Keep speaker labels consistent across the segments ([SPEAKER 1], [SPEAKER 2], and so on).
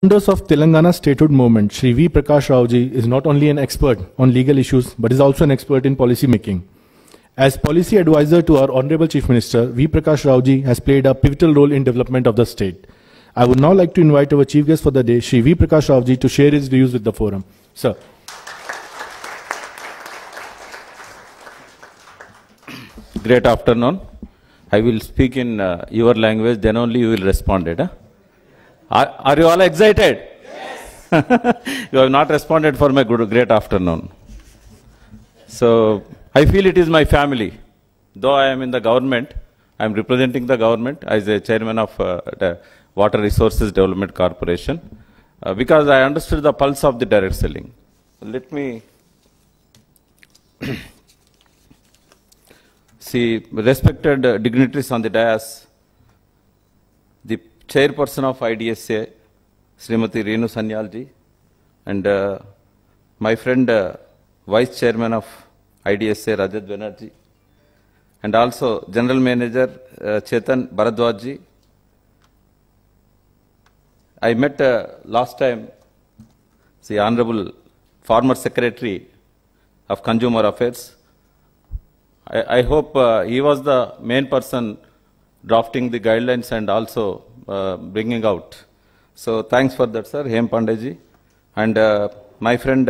[SPEAKER 1] Founders of Telangana statehood movement, Shri V. Prakash Rao ji is not only an expert on legal issues, but is also an expert in policy making. As policy advisor to our Honorable Chief Minister, V. Prakash Rao ji has played a pivotal role in development of the state. I would now like to invite our chief guest for the day, Shri V. Prakash Rao ji, to share his views with the forum. Sir.
[SPEAKER 2] Great afternoon. I will speak in your language, then only you will respond. Are you all excited? Yes. You have not responded for my great afternoon. So, I feel it is my family. Though I am in the government, I am representing the government as a chairman of the Water Resources Development Corporation, because I understood the pulse of the direct selling. Let me see, respected dignitaries on the dais, the chairperson of IDSA, Srimati Renu Sanyalji, and my friend, vice chairman of IDSA, Rajat Banerjee, and also general manager, Chetan Bharadwajji. I met last time the Honorable former Secretary of Consumer Affairs. I hope he was the main person drafting the guidelines and also bringing out. So thanks for that, sir, Hem Pandeyji. And my friend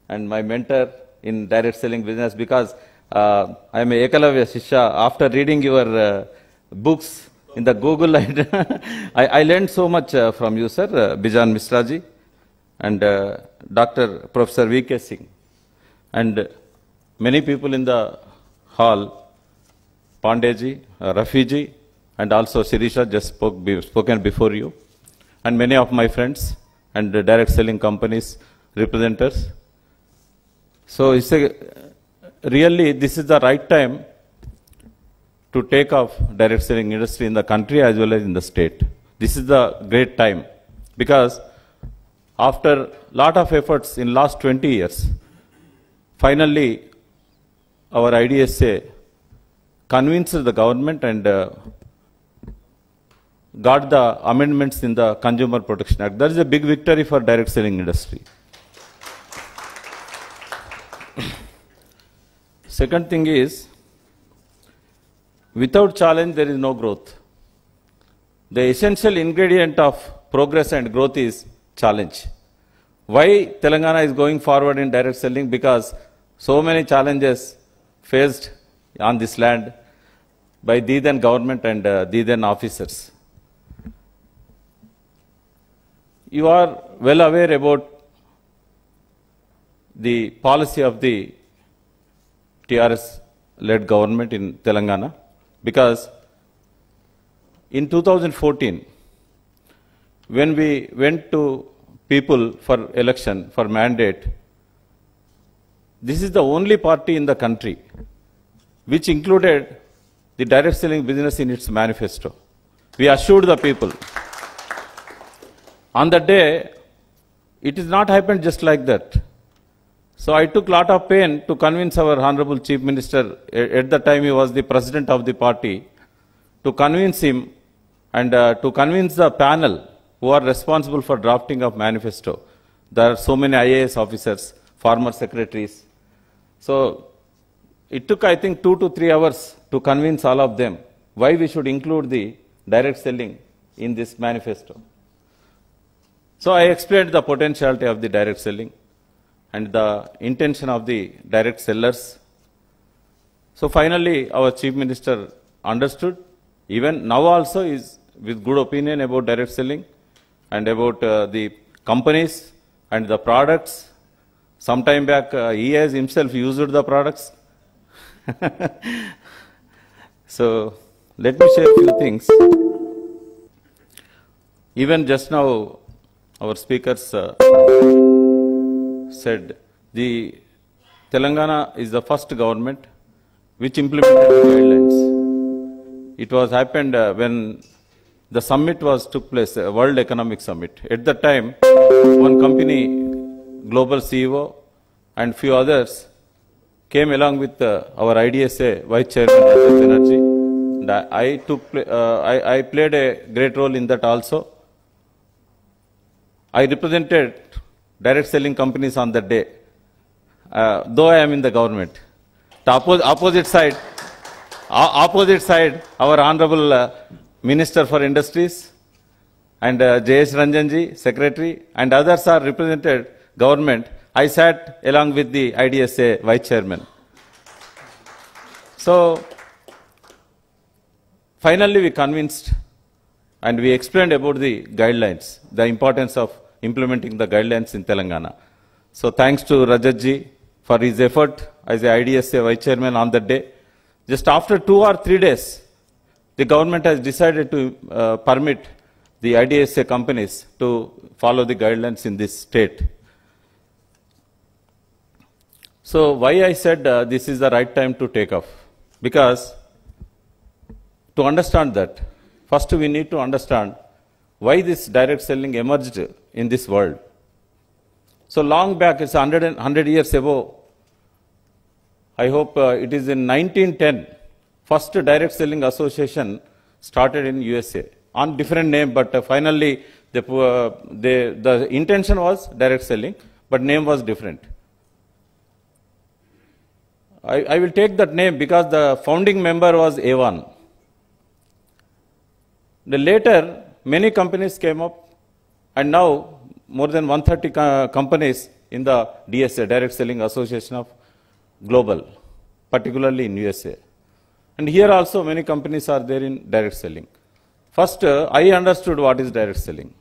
[SPEAKER 2] and my mentor in direct selling business, because I am a Ekalavya Shishya. After reading your books in the Google, I learned so much from you, sir, Bijan Misraji, and Dr. Professor V.K. Singh, and many people in the hall, Pandeyji, Rafiji, and also Sirisha just spoken before you, and many of my friends and the direct selling companies, representatives. So it's really, this is the right time to take off direct selling industry in the country as well as in the state. This is the great time, because after lot of efforts in last 20 years, finally our IDSA convinced the government and got the amendments in the Consumer Protection Act. That is a big victory for direct selling industry. Second thing is, without challenge there is no growth. The essential ingredient of progress and growth is challenge. Why Telangana is going forward in direct selling? Because so many challenges faced on this land by the then government and the then officers. You are well aware about the policy of the TRS-led government in Telangana, because in 2014, when we went to people for election, for mandate, this is the only party in the country which included the direct selling business in its manifesto. We assured the people. On the day, it is not happened just like that. So I took a lot of pain to convince our Honorable Chief Minister, at the time he was the president of the party, to convince him and to convince the panel who are responsible for drafting of manifesto. There are so many IAS officers, former secretaries. So it took, I think, 2 to 3 hours to convince all of them why we should include the direct selling in this manifesto. So I explained the potentiality of the direct selling and the intention of the direct sellers. So finally, our Chief Minister understood. Even now also is with good opinion about direct selling and about the companies and the products. Some time back, he has himself used the products. So let me share a few things. Even just now, our speakers said the Telangana is the first government which implemented the guidelines. It was happened when the summit took place, World Economic Summit. At that time, one company, global CEO, and few others came along with our IDSA Vice Chairman Rajat Banerjee. And I played a great role in that also. I represented direct selling companies on that day, though I am in the government. The opposite side, our Honorable Minister for Industries and J.S. Ranjanji, Secretary, and others are represented government. I sat along with the IDSA Vice Chairman. So, finally we convinced and we explained about the guidelines, the importance of implementing the guidelines in Telangana. So, thanks to Rajatji for his effort as the IDSA Vice Chairman on that day. Just after 2 or 3 days, the government has decided to permit the IDSA companies to follow the guidelines in this state. So why I said this is the right time to take off? Because to understand that, first we need to understand why this direct selling emerged in this world. So long back, it's 100 years ago, I hope it is in 1910, first direct selling association started in USA on different name, but finally the intention was direct selling, but name was different. I will take that name because the founding member was Avon. Later, many companies came up, and now more than 130 companies in the DSA, Direct Selling Association of Global, particularly in USA. And here also many companies are there in direct selling. First, I understood what is direct selling.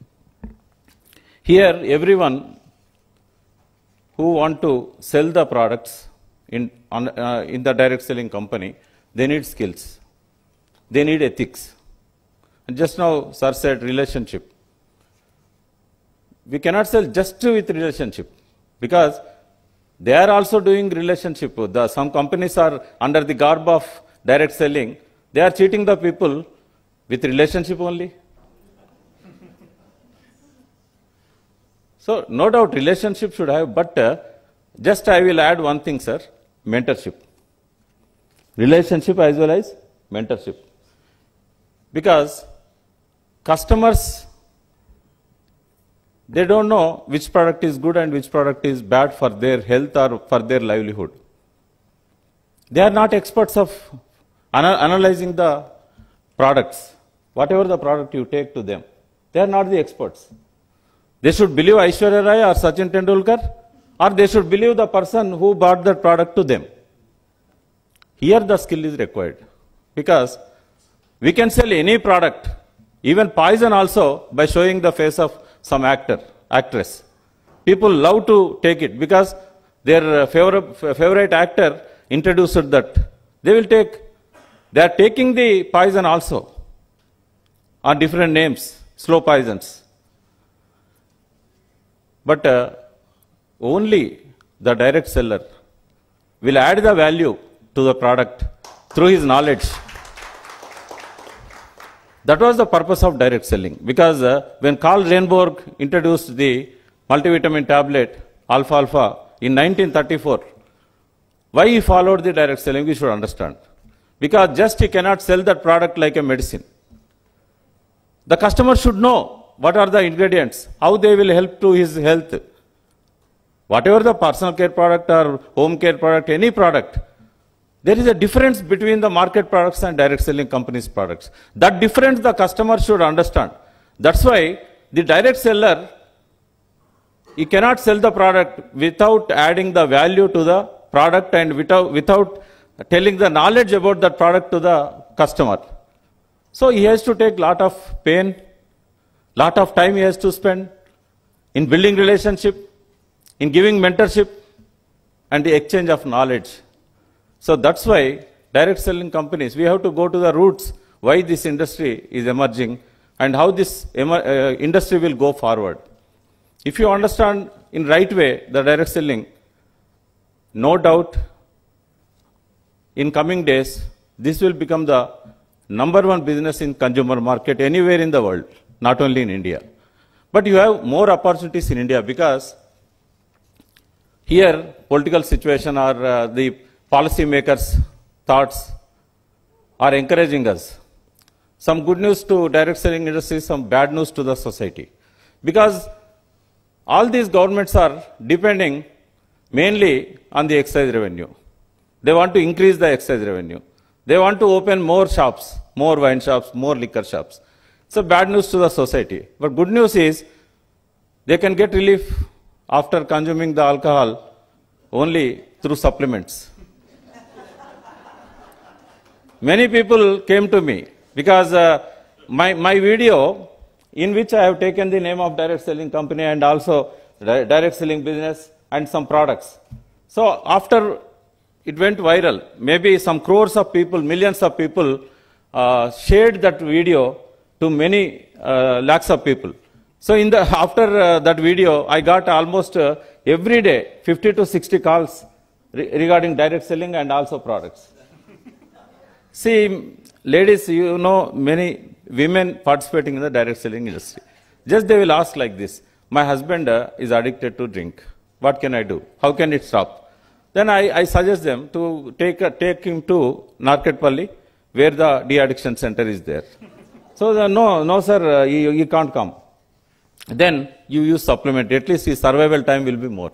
[SPEAKER 2] Here, everyone who want to sell the products in the direct selling company, they need skills. They need ethics. And just now, sir said relationship. We cannot sell just with relationship because they are also doing relationship. Some companies are under the garb of direct selling. They are cheating the people with relationship only. So, no doubt relationship should have, but just I will add one thing, sir, mentorship. Relationship as well as mentorship. Because customers, they don't know which product is good and which product is bad for their health or for their livelihood. They are not experts of analyzing the products. Whatever the product you take to them, they are not the experts. They should believe Aishwarya Rai or Sachin Tendulkar, or they should believe the person who bought that product to them. Here the skill is required. Because we can sell any product, even poison also, by showing the face of some actress. People love to take it because their favorite actor introduced that. They are taking the poison also on different names, slow poisons. But only the direct seller will add the value to the product through his knowledge. That was the purpose of direct selling. Because when Karl Renborg introduced the multivitamin tablet, alfalfa, in 1934, why he followed the direct selling, we should understand. Because just he cannot sell that product like a medicine. The customer should know what are the ingredients, how they will help to his health. Whatever the personal care product or home care product, any product, there is a difference between the market products and direct selling companies' products. That difference the customer should understand. That's why the direct seller, he cannot sell the product without adding the value to the product and without telling the knowledge about that product to the customer. So he has to take lot of pain, lot of time he has to spend in building relationship, in giving mentorship, and the exchange of knowledge. So that's why direct selling companies, we have to go to the roots, why this industry is emerging and how this industry will go forward. If you understand in right way the direct selling, no doubt in coming days, this will become the #1 business in consumer market anywhere in the world, not only in India. But you have more opportunities in India because here political situation or the policy makers' thoughts are encouraging us. Some good news to direct selling industry, some bad news to the society. Because all these governments are depending mainly on the excise revenue. They want to increase the excise revenue. They want to open more shops, more wine shops, more liquor shops. It's a bad news to the society. But good news is they can get relief after consuming the alcohol only through supplements. Many people came to me because my video in which I have taken the name of direct selling company and also direct selling business and some products. So after it went viral, maybe some crores of people, millions of people shared that video to many lakhs of people. So after that video, I got almost every day 50 to 60 calls regarding direct selling and also products. See, ladies, you know, many women participating in the direct selling industry. Just they will ask like this, my husband is addicted to drink. What can I do? How can it stop? Then I suggest them to take him to Narketpalli, where the de-addiction center is there. So, no sir, he can't come. Then you use supplement. At least his survival time will be more.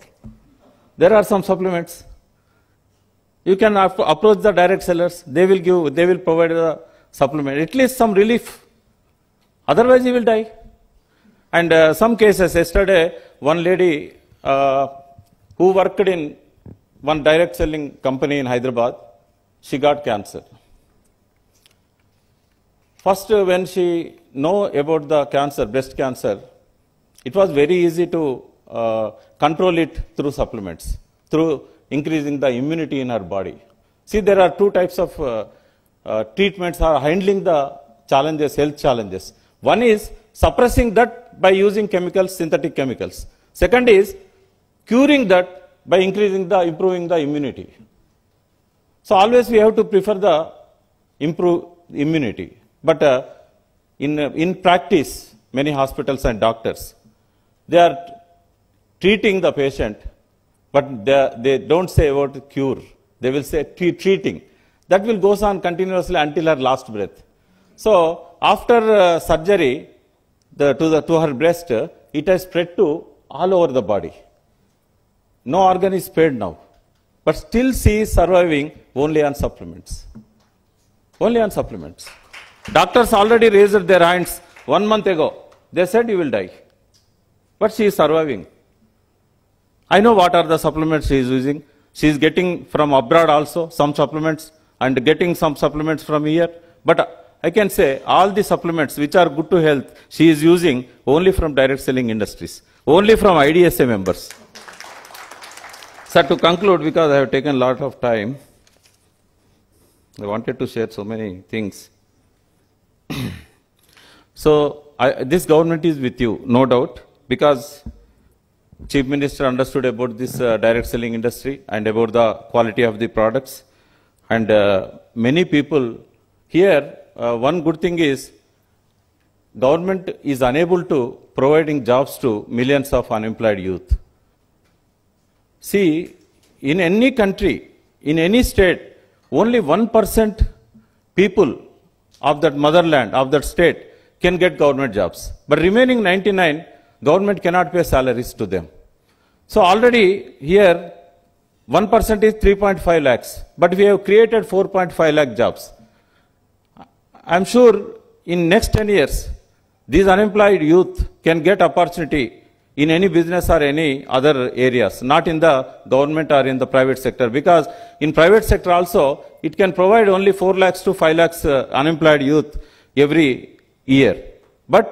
[SPEAKER 2] There are some supplements. You can approach the direct sellers. They will provide the supplement. At least some relief. Otherwise, he will die. And some cases, yesterday, one lady who worked in one direct selling company in Hyderabad, she got cancer. First, when she know about the cancer, breast cancer, it was very easy to control it through supplements, through increasing the immunity in her body. See, there are two types of treatments are handling the challenges, health challenges. One is suppressing that by using chemicals, synthetic chemicals. Second is curing that by improving the immunity. So always we have to prefer the improved immunity. But in practice, many hospitals and doctors, they are treating the patient, but they don't say about cure. They will say treating. That will goes on continuously until her last breath. So after surgery to her breast, it has spread to all over the body. No organ is spared now. But still she is surviving only on supplements. Only on supplements. Doctors already raised their hands 1 month ago. They said you will die. But she is surviving. I know what are the supplements she is using. She is getting from abroad also some supplements and getting some supplements from here. But I can say all the supplements which are good to health, she is using only from direct selling industries. Only from IDSA members. Sir, to conclude, because I have taken a lot of time, I wanted to share so many things. So, this government is with you, no doubt, because Chief Minister understood about this direct selling industry and about the quality of the products. And many people here, one good thing is, government is unable to providing jobs to millions of unemployed youth. See, in any country, in any state, only 1% people of that motherland, of that state, can get government jobs. But remaining 99, government cannot pay salaries to them. So already here, 1% is 3.5 lakhs, but we have created 4.5 lakh jobs. I'm sure in next 10 years, these unemployed youth can get opportunity in any business or any other areas, not in the government or in the private sector, because in private sector also, it can provide only 4 lakhs to 5 lakhs unemployed youth every year. But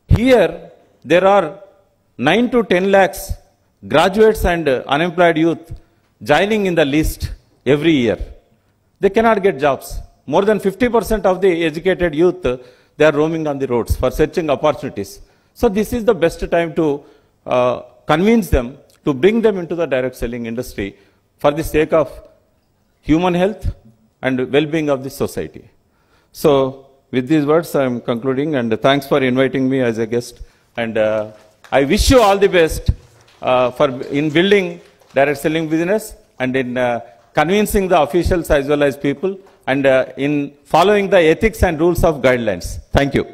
[SPEAKER 2] here, there are 9 to 10 lakhs graduates and unemployed youth joining in the list every year. They cannot get jobs. More than 50% of the educated youth, they are roaming on the roads for searching opportunities. So this is the best time to convince them, to bring them into the direct selling industry for the sake of human health and well-being of the society. So with these words, I am concluding, and thanks for inviting me as a guest. And I wish you all the best in building direct selling business and in convincing the officials as well as people, and in following the ethics and rules of guidelines. Thank you.